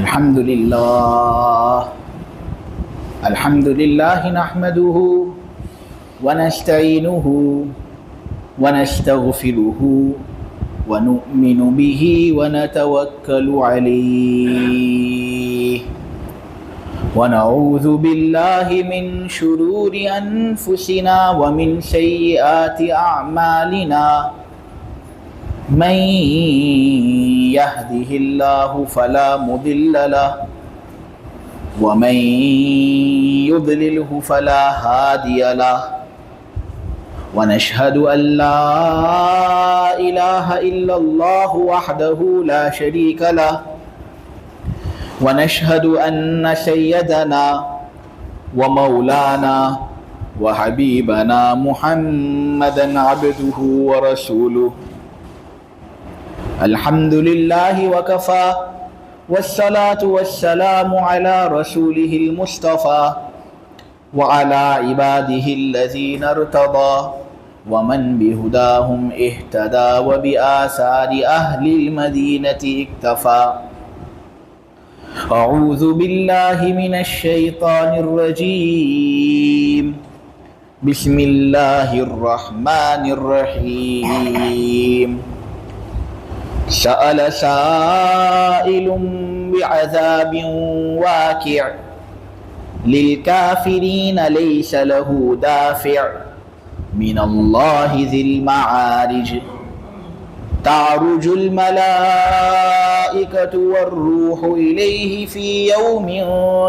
الحمد لله نحمده ونستعينه ونستغفره ونؤمن به ونتوكل عليه ونعوذ بالله من شرور أنفسنا ومن سيئات أعمالنا من يهده الله فلا مضل له ومن يضلله فلا هادي له ونشهد أن لا إله إلا الله وحده لا شريك له ونشهد أن سيدنا ومولانا وحبيبنا محمدا عبده ورسوله الحمد لله وكفى والصلاة والسلام على رسوله المصطفى وعلى عباده الذين ارتضى ومن بهداهم اهتدى وبآثار أهل المدينة اكتفى أعوذ بالله من الشيطان الرجيم بسم الله الرحمن الرحيم سأل سائل بعذاب واقع للكافرين ليس له دافع من الله ذي المعارج تعرج الملائكة والروح إليه في يوم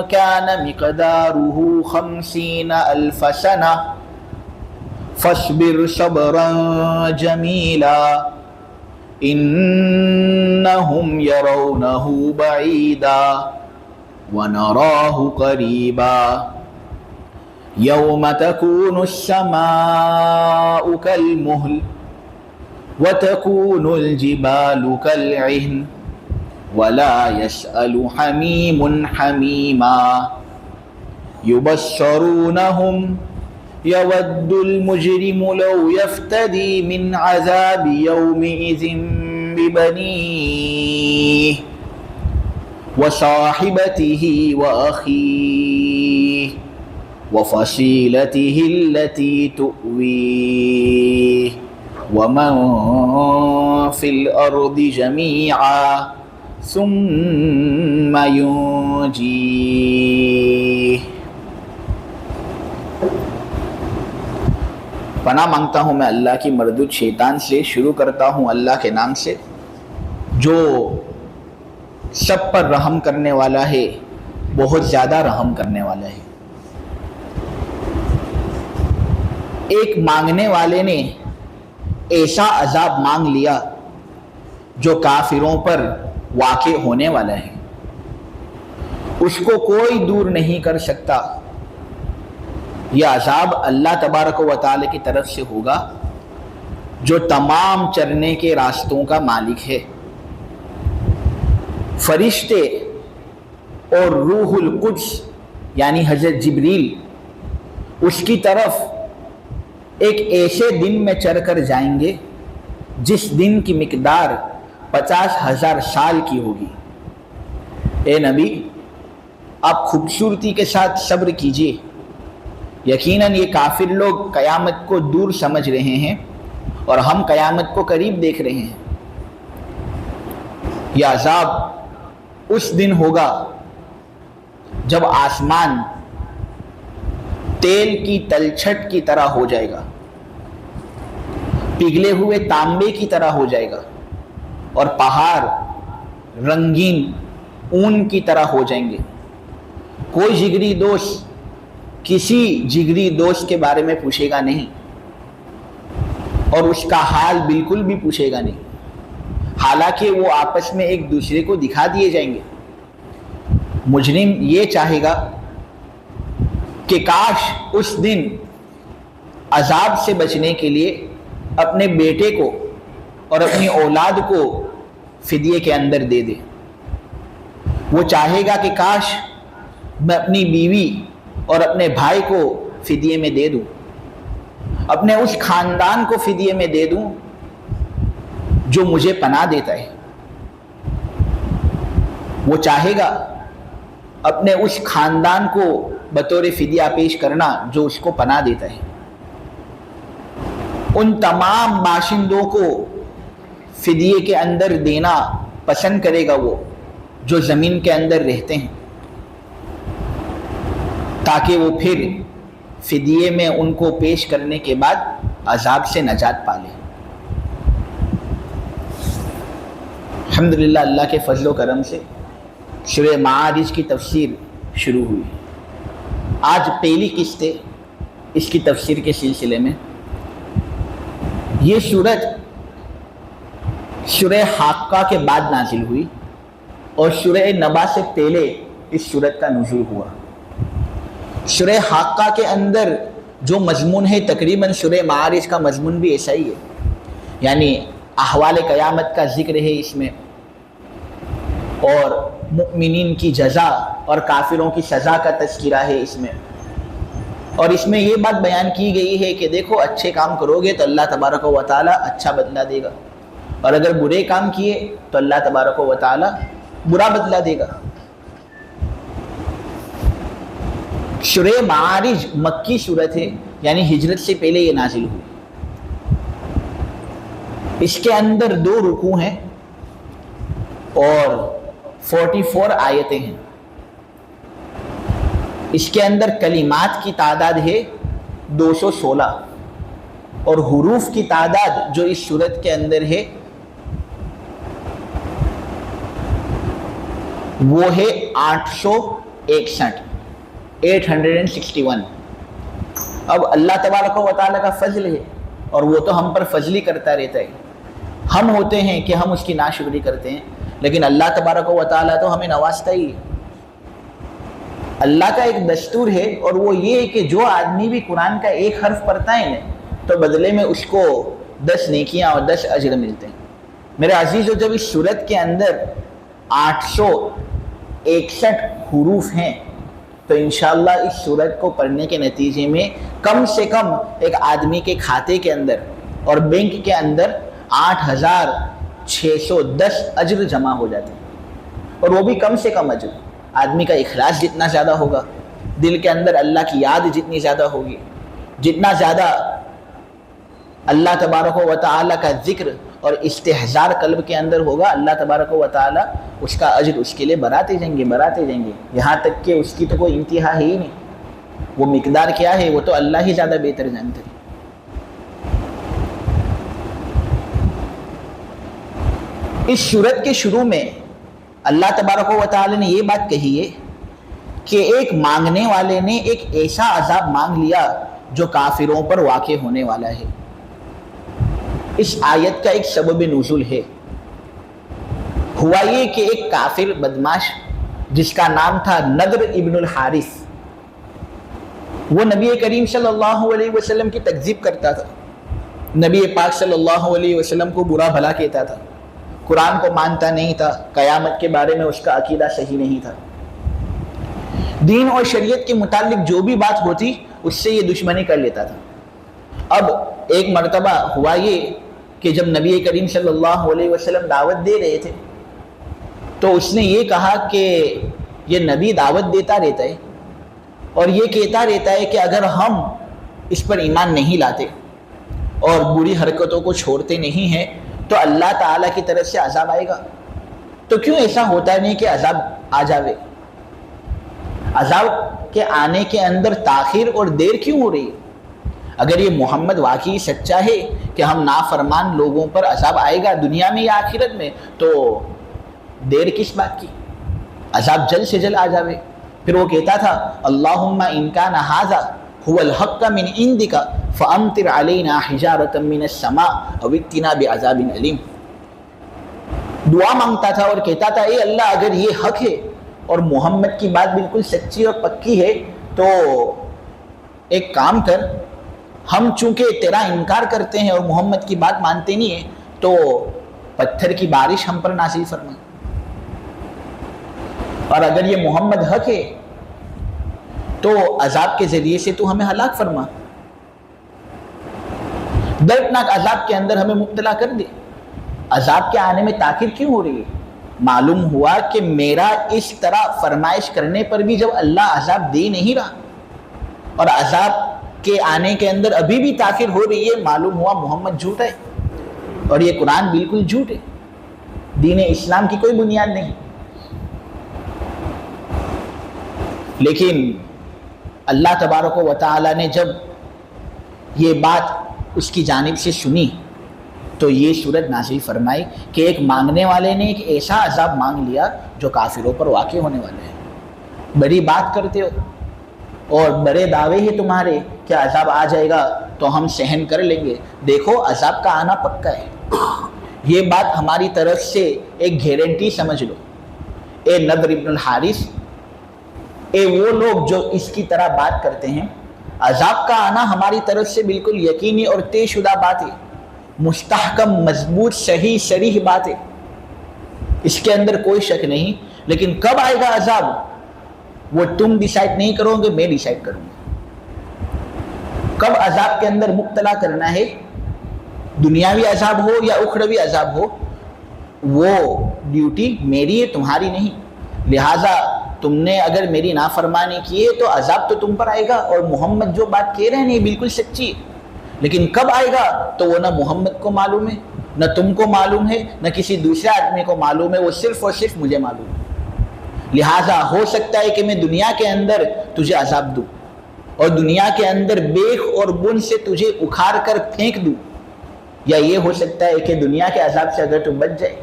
كان مقداره 50,000 سنة فاصبر صبرا جميلا إنهم يرونه بعيدا ونراه قريبا يوم تكون السماء كالمهل وتكون الجبال كالعهن ولا يسأل حميم حميما يبشرونهم يود المجرم لو يفتدي من عذاب يومئذ ببنيه وصاحبته وأخيه وفصيلته التي تؤويه ومن في الأرض جميعا ثم ينجيه. پناہ مانگتا ہوں میں اللہ کی مردود شیطان سے. شروع کرتا ہوں اللہ کے نام سے جو سب پر رحم کرنے والا ہے، بہت زیادہ رحم کرنے والا ہے. ایک مانگنے والے نے ایسا عذاب مانگ لیا جو کافروں پر واقع ہونے والا ہے، اس کو کوئی دور نہیں کر سکتا. یہ عذاب اللہ تبارک و تعالی کی طرف سے ہوگا جو تمام چرنے کے راستوں کا مالک ہے. فرشتے اور روح القدس یعنی حضرت جبریل اس کی طرف ایک ایسے دن میں چڑھ کر جائیں گے جس دن کی مقدار 50,000 سال کی ہوگی. اے نبی، آپ خوبصورتی کے ساتھ صبر کیجئے. یقیناً یہ کافر لوگ قیامت کو دور سمجھ رہے ہیں اور ہم قیامت کو قریب دیکھ رہے ہیں. یہ عذاب اس دن ہوگا جب آسمان تیل کی تلچھٹ کی طرح ہو جائے گا، پگھلے ہوئے تانبے کی طرح ہو جائے گا، اور پہاڑ رنگین اون کی طرح ہو جائیں گے. کوئی جگری دوست کسی جگری دوست کے بارے میں پوچھے گا نہیں، اور اس کا حال بالکل بھی پوچھے گا نہیں، حالانکہ وہ آپس میں ایک دوسرے کو دکھا دیے جائیں گے. مجرم یہ چاہے گا کہ کاش اس دن عذاب سے بچنے کے لیے اپنے بیٹے کو اور اپنی اولاد کو فدیے کے اندر دے دے. وہ چاہے گا کہ کاش میں اپنی بیوی اور اپنے بھائی کو فدیے میں دے دوں، اپنے اس خاندان کو فدیے میں دے دوں جو مجھے پناہ دیتا ہے. وہ چاہے گا اپنے اس خاندان کو بطور فدیہ پیش کرنا جو اس کو پناہ دیتا ہے، ان تمام باشندوں کو فدیے کے اندر دینا پسند کرے گا وہ جو زمین کے اندر رہتے ہیں، تاکہ وہ پھر فدیے میں ان کو پیش کرنے کے بعد عذاب سے نجات پا لے۔ الحمدللہ اللہ کے فضل و کرم سے سورہ معارج کی تفسیر شروع ہوئی۔ آج پہلی قسط ہے اس کی تفسیر کے سلسلے میں۔ یہ سورت سورہ حاقہ کے بعد نازل ہوئی اور سورہ نبا سے پہلے اس سورت کا نزول ہوا۔ سورہ حاقہ کے اندر جو مضمون ہے تقریباً سورہ معارج کا مضمون بھی ایسا ہی ہے، یعنی احوال قیامت کا ذکر ہے اس میں، اور مؤمنین کی جزا اور کافروں کی سزا کا تذکرہ ہے اس میں، اور اس میں یہ بات بیان کی گئی ہے کہ دیکھو اچھے کام کرو گے تو اللہ تبارک و تعالی اچھا بدلہ دے گا، اور اگر برے کام کیے تو اللہ تبارک و تعالی برا بدلہ دے گا۔ سورہ معارج مکی سورت ہے، یعنی ہجرت سے پہلے یہ نازل ہوئی۔ اس کے اندر 2 رکوع ہیں اور 44 آیتیں ہیں۔ اس کے اندر کلمات کی تعداد ہے 216 اور حروف کی تعداد جو اس سورت کے اندر ہے وہ ہے 861۔ اب اللہ تبارک و تعالیٰ کا فضل ہے اور وہ تو ہم پر فضلی کرتا رہتا ہے، ہم ہوتے ہیں کہ ہم اس کی ناشکری کرتے ہیں، لیکن اللہ تبارک و تعالیٰ تو ہمیں نوازتا ہی ہے۔ اللہ کا ایک دستور ہے اور وہ یہ ہے کہ جو آدمی بھی قرآن کا ایک حرف پڑھتا ہے نا تو بدلے میں اس کو 10 نیکیاں اور 10 اجر ملتے ہیں۔ میرے عزیزو، جب اس سورت کے اندر 861 حروف ہیں تو انشاءاللہ اس سورت کو پڑھنے کے نتیجے میں کم سے کم ایک آدمی کے کھاتے کے اندر اور بینک کے اندر 8610 اجر جمع ہو جاتے ہیں، اور وہ بھی کم سے کم اجر۔ آدمی کا اخلاص جتنا زیادہ ہوگا، دل کے اندر اللہ کی یاد جتنی زیادہ ہوگی، جتنا زیادہ اللہ تبارک و تعالیٰ کا ذکر اور استحضار قلب کے اندر ہوگا، اللہ تبارک و تعالیٰ اس کا اجر اس کے لیے بڑھاتے جائیں گے، یہاں تک کہ اس کی تو کوئی انتہا ہے ہی نہیں۔ وہ مقدار کیا ہے وہ تو اللہ ہی زیادہ بہتر جانتے ہیں۔ اس سورت کے شروع میں اللہ تبارک و تعالی نے یہ بات کہی ہے کہ ایک مانگنے والے نے ایک ایسا عذاب مانگ لیا جو کافروں پر واقع ہونے والا ہے۔ اس آیت کا ایک سبب نزول ہے۔ ہوا یہ کہ ایک کافر بدماش جس کا نام تھا نضر ابن الحارث، وہ نبی کریم صلی اللہ علیہ وسلم کی تکذیب کرتا تھا، نبی پاک صلی اللہ علیہ وسلم کو برا بھلا کہتا تھا، قرآن کو مانتا نہیں تھا، قیامت کے بارے میں اس کا عقیدہ صحیح نہیں تھا، دین اور شریعت کے متعلق جو بھی بات ہوتی اس سے یہ دشمنی کر لیتا تھا۔ اب ایک مرتبہ ہوا یہ کہ جب نبی کریم صلی اللہ علیہ وسلم دعوت دے رہے تھے تو اس نے یہ کہا کہ یہ نبی دعوت دیتا رہتا ہے اور یہ کہتا رہتا ہے کہ اگر ہم اس پر ایمان نہیں لاتے اور بری حرکتوں کو چھوڑتے نہیں ہیں تو اللہ تعالیٰ کی طرف سے عذاب آئے گا۔ تو کیوں ایسا ہوتا نہیں کہ عذاب آ جاوے؟ عذاب کے آنے کے اندر تاخیر اور دیر کیوں ہو رہی ہے؟ اگر یہ محمد واقعی سچا ہے کہ ہم نافرمان لوگوں پر عذاب آئے گا دنیا میں یا آخرت میں، تو دیر کس بات کی؟ عذاب جلد سے جلد آ جاوے۔ پھر وہ کہتا تھا اللہم ان کان ھذا هو الحق من عندك فامطر علینا حجارة من السماء او ائتنا بعذاب علیم۔ دعا مانگتا تھا اور کہتا تھا اے اللہ اگر یہ حق ہے اور محمد کی بات بالکل سچی اور پکی ہے تو ایک کام کر، ہم چونکہ تیرا انکار کرتے ہیں اور محمد کی بات مانتے نہیں ہیں تو پتھر کی بارش ہم پر نازل فرما، اور اگر یہ محمد حق ہے تو عذاب کے ذریعے سے تو ہمیں ہلاک فرما، دردناک عذاب کے اندر ہمیں مبتلا کر دے۔ عذاب کے آنے میں تاخیر کیوں ہو رہی ہے؟ معلوم ہوا کہ میرا اس طرح فرمائش کرنے پر بھی جب اللہ عذاب دے نہیں رہا اور عذاب کے آنے کے اندر ابھی بھی تاخیر ہو رہی ہے، معلوم ہوا محمد جھوٹا ہے اور یہ قرآن بالکل جھوٹ ہے، دین اسلام کی کوئی بنیاد نہیں۔ لیکن اللہ تبارک و تعالی نے جب یہ بات اس کی جانب سے سنی تو یہ صورت نازل فرمائی کہ ایک مانگنے والے نے ایک ایسا عذاب مانگ لیا جو کافروں پر واقع ہونے والے ہیں۔ بڑی بات کرتے ہو اور بڑے دعوے ہی تمہارے کہ عذاب آ جائے گا تو ہم سہن کر لیں گے، دیکھو عذاب کا آنا پکا ہے۔ یہ بات ہماری طرف سے ایک گارنٹی سمجھ لو۔ اے نضر ابن الحارث، اے وہ لوگ جو اس کی طرح بات کرتے ہیں، عذاب کا آنا ہماری طرف سے بالکل یقینی اور طے شدہ بات ہے، مستحکم، مضبوط، صحیح، صریح بات ہے، اس کے اندر کوئی شک نہیں۔ لیکن کب آئے گا عذاب وہ تم ڈیسائیڈ نہیں کرو گے، میں ڈیسائیڈ کروں گا۔ کب عذاب کے اندر مبتلا کرنا ہے، دنیاوی عذاب ہو یا اخروی عذاب ہو، وہ ڈیوٹی میری ہے، تمہاری نہیں۔ لہٰذا تم نے اگر میری نافرمانی کی ہے تو عذاب تو تم پر آئے گا، اور محمد جو بات کہہ رہے ہیں یہ بالکل سچی ہے۔ لیکن کب آئے گا تو وہ نہ محمد کو معلوم ہے، نہ تم کو معلوم ہے، نہ کسی دوسرے آدمی کو معلوم ہے، وہ صرف اور صرف مجھے معلوم ہے۔ لہٰذا ہو سکتا ہے کہ میں دنیا کے اندر تجھے عذاب دوں اور دنیا کے اندر بیخ اور بن سے تجھے اکھاڑ کر پھینک دوں، یا یہ ہو سکتا ہے کہ دنیا کے عذاب سے اگر تو بچ جائے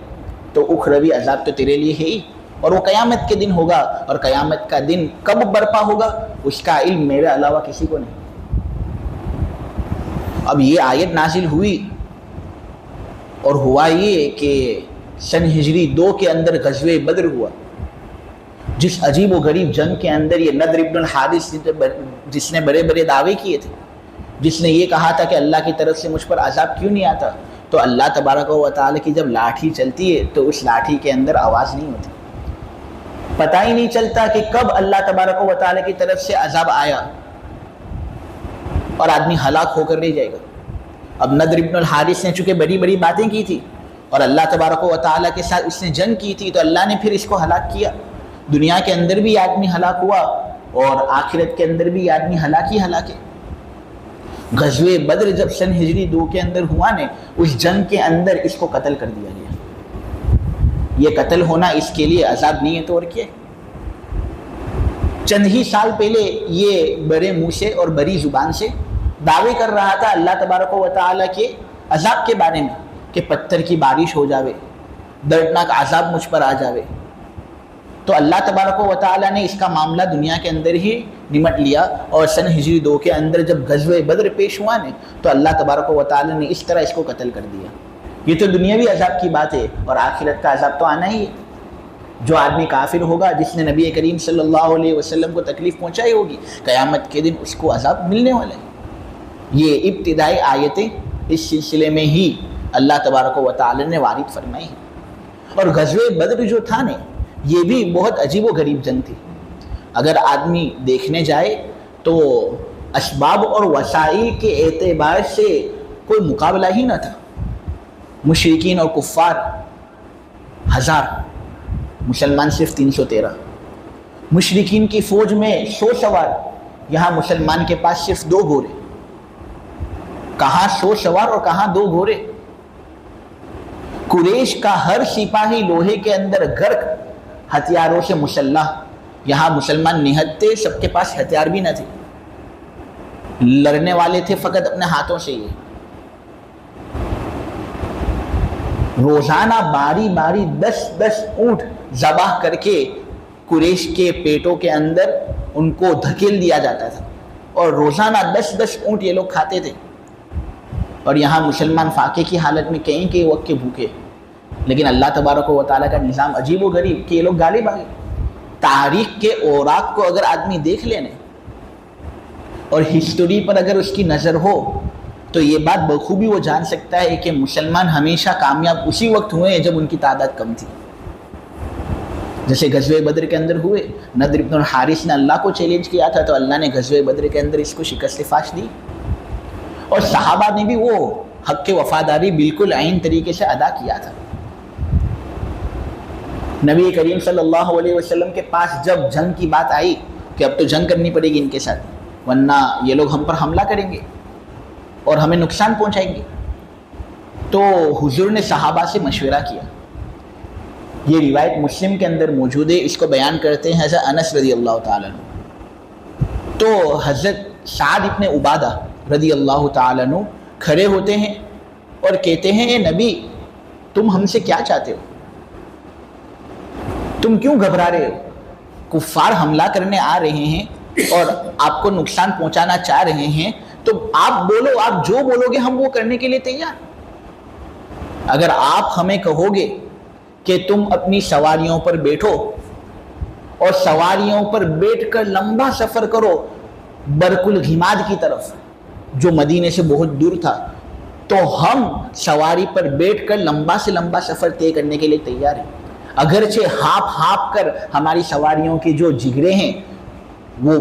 تو اخروی عذاب تو تیرے لیے ہے ہی، اور وہ قیامت کے دن ہوگا، اور قیامت کا دن کب برپا ہوگا اس کا علم میرے علاوہ کسی کو نہیں۔ اب یہ آیت نازل ہوئی اور ہوا یہ کہ سن ہجری 2 کے اندر غزوہ بدر ہوا، جس عجیب و غریب جنگ کے اندر یہ نضر ابن الحارث جس نے بڑے بڑے دعوے کیے تھے، جس نے یہ کہا تھا کہ اللہ کی طرف سے مجھ پر عذاب کیوں نہیں آتا، تو اللہ تبارک و تعالی کی جب لاٹھی چلتی ہے تو اس لاٹھی کے اندر آواز نہیں ہوتی، پتہ ہی نہیں چلتا کہ کب اللہ تبارک و تعالی کی طرف سے عذاب آیا اور آدمی ہلاک ہو کر رہ جائے گا۔ اب نضر ابن الحارث نے چونکہ بڑی بڑی باتیں کی تھی اور اللہ تبارک و تعالی کے ساتھ اس نے جنگ کی تھی، تو اللہ نے پھر اس کو ہلاک کیا۔ دنیا کے اندر بھی آدمی ہلاک ہوا اور آخرت کے اندر بھی آدمی ہلاکی ہلاکے۔ غزوہ بدر جب سن ہجری 2 کے اندر ہوا نے، اس جنگ کے اندر اس کو قتل کر دیا گیا۔ یہ قتل ہونا اس کے لیے عذاب نہیں ہے تو اور کیا ہے؟ چند ہی سال پہلے یہ بڑے منہ سے اور بڑی زبان سے دعوے کر رہا تھا اللہ تبارک و تعالیٰ کے عذاب کے بارے میں کہ پتھر کی بارش ہو جاوے، دردناک عذاب مجھ پر آ جاوے۔ تو اللہ تبارک و تعالیٰ نے اس کا معاملہ دنیا کے اندر ہی نمٹ لیا، اور سن ہجری 2 کے اندر جب غزوہ بدر پیش ہوا نے تو اللہ تبارک و تعالیٰ نے اس طرح اس کو قتل کر دیا۔ یہ تو دنیاوی عذاب کی بات ہے، اور آخرت کا عذاب تو آنا ہی ہے۔ جو آدمی کافر ہوگا، جس نے نبی کریم صلی اللہ علیہ وسلم کو تکلیف پہنچائی ہوگی، قیامت کے دن اس کو عذاب ملنے والا ہے۔ یہ ابتدائی آیتیں اس سلسلے میں ہی اللہ تبارک و تعالی نے وارد فرمائی ہیں۔ اور غزوہ بدر جو تھا نا، یہ بھی بہت عجیب و غریب جنگ تھی۔ اگر آدمی دیکھنے جائے تو اسباب اور وسائل کے اعتبار سے کوئی مقابلہ ہی نہ تھا۔ مشرکین اور کفار 1000، مسلمان صرف 313۔ مشرکین کی فوج میں 100 سوار، یہاں مسلمان کے پاس صرف 2 گھوڑے۔ کہاں 100 سوار اور کہاں 2 گھوڑے؟ قریش کا ہر سپاہی لوہے کے اندر غرق، ہتھیاروں سے مسلح، یہاں مسلمان نہت تھے، سب کے پاس ہتھیار بھی نہ تھے، لڑنے والے تھے فقط اپنے ہاتھوں سے۔ یہ روزانہ باری باری 10 اونٹ ذبح کر کے قریش کے پیٹوں کے اندر ان کو دھکیل دیا جاتا تھا، اور روزانہ 10 اونٹ یہ لوگ کھاتے تھے، اور یہاں مسلمان فاقے کی حالت میں کئی وقت کے بھوکے۔ لیکن اللہ تبارک و تعالیٰ کا نظام عجیب و غریب کہ یہ لوگ غالب آ گئے۔ تاریخ کے اوراق کو اگر آدمی دیکھ لینے اور ہسٹوری پر اگر اس کی نظر ہو تو یہ بات بخوبی وہ جان سکتا ہے کہ مسلمان ہمیشہ کامیاب اسی وقت ہوئے ہیں جب ان کی تعداد کم تھی۔ جیسے غزوہ بدر کے اندر ہوئے، نضر ابن الحارث نے اللہ کو چیلنج کیا تھا تو اللہ نے غزوہ بدر کے اندر اس کو شکست فاش دی، اور صحابہ نے بھی وہ حق کے وفاداری بالکل عین طریقے سے ادا کیا تھا۔ نبی کریم صلی اللہ علیہ وسلم کے پاس جب جنگ کی بات آئی کہ اب تو جنگ کرنی پڑے گی ان کے ساتھ ورنہ یہ لوگ ہم پر حملہ کریں گے اور ہمیں نقصان پہنچائیں گے، تو حضور نے صحابہ سے مشورہ کیا. یہ روایت مسلم کے اندر موجود ہے، اس کو بیان کرتے ہیں حضرت انس رضی اللہ تعالیٰ عنہ. تو حضرت سعد ابن عبادہ رضی اللہ تعالیٰ عنہ کھڑے ہوتے ہیں اور کہتے ہیں اے نبی تم ہم سے کیا چاہتے ہو؟ تم کیوں گھبرا رہے ہو؟ کفار حملہ کرنے آ رہے ہیں اور آپ کو نقصان پہنچانا چاہ رہے ہیں، تو آپ بولو، آپ جو بولو گے ہم وہ کرنے کے لیے تیار. اگر آپ ہمیں کہو گے کہ تم اپنی سواریوں پر بیٹھو اور سواریوں پر بیٹھ کر لمبا سفر کرو برق الغماد کی طرف جو مدینے سے بہت دور تھا، تو ہم سواری پر بیٹھ کر لمبا سے لمبا سفر طے کرنے کے لیے تیار ہیں. اگرچہ ہانپ ہانپ کر ہماری سواریوں کے جو جگرے ہیں وہ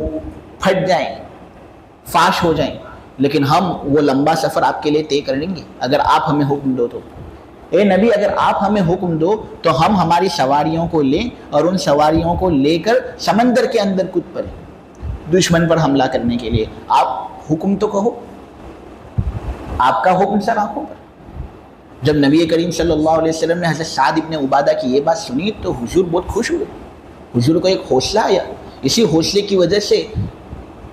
پھٹ جائیں، فاش ہو جائیں، لیکن ہم وہ لمبا سفر آپ کے لیے طے کر لیں گے اگر آپ ہمیں حکم دو تو. اے نبی اگر آپ ہمیں حکم دو تو ہم ہماری سواریوں کو لیں اور ان سواریوں کو لے کر سمندر کے اندر کود پڑیں دشمن پر حملہ کرنے کے لیے. آپ حکم تو کہو، آپ کا حکم سر آنکھوں پر. جب نبی کریم صلی اللہ علیہ وسلم نے حضرت سعد ابن عبادہ کی یہ بات سنی تو حضور بہت خوش ہوئے. حضور کو ایک حوصلہ آیا، اسی حوصلے کی وجہ سے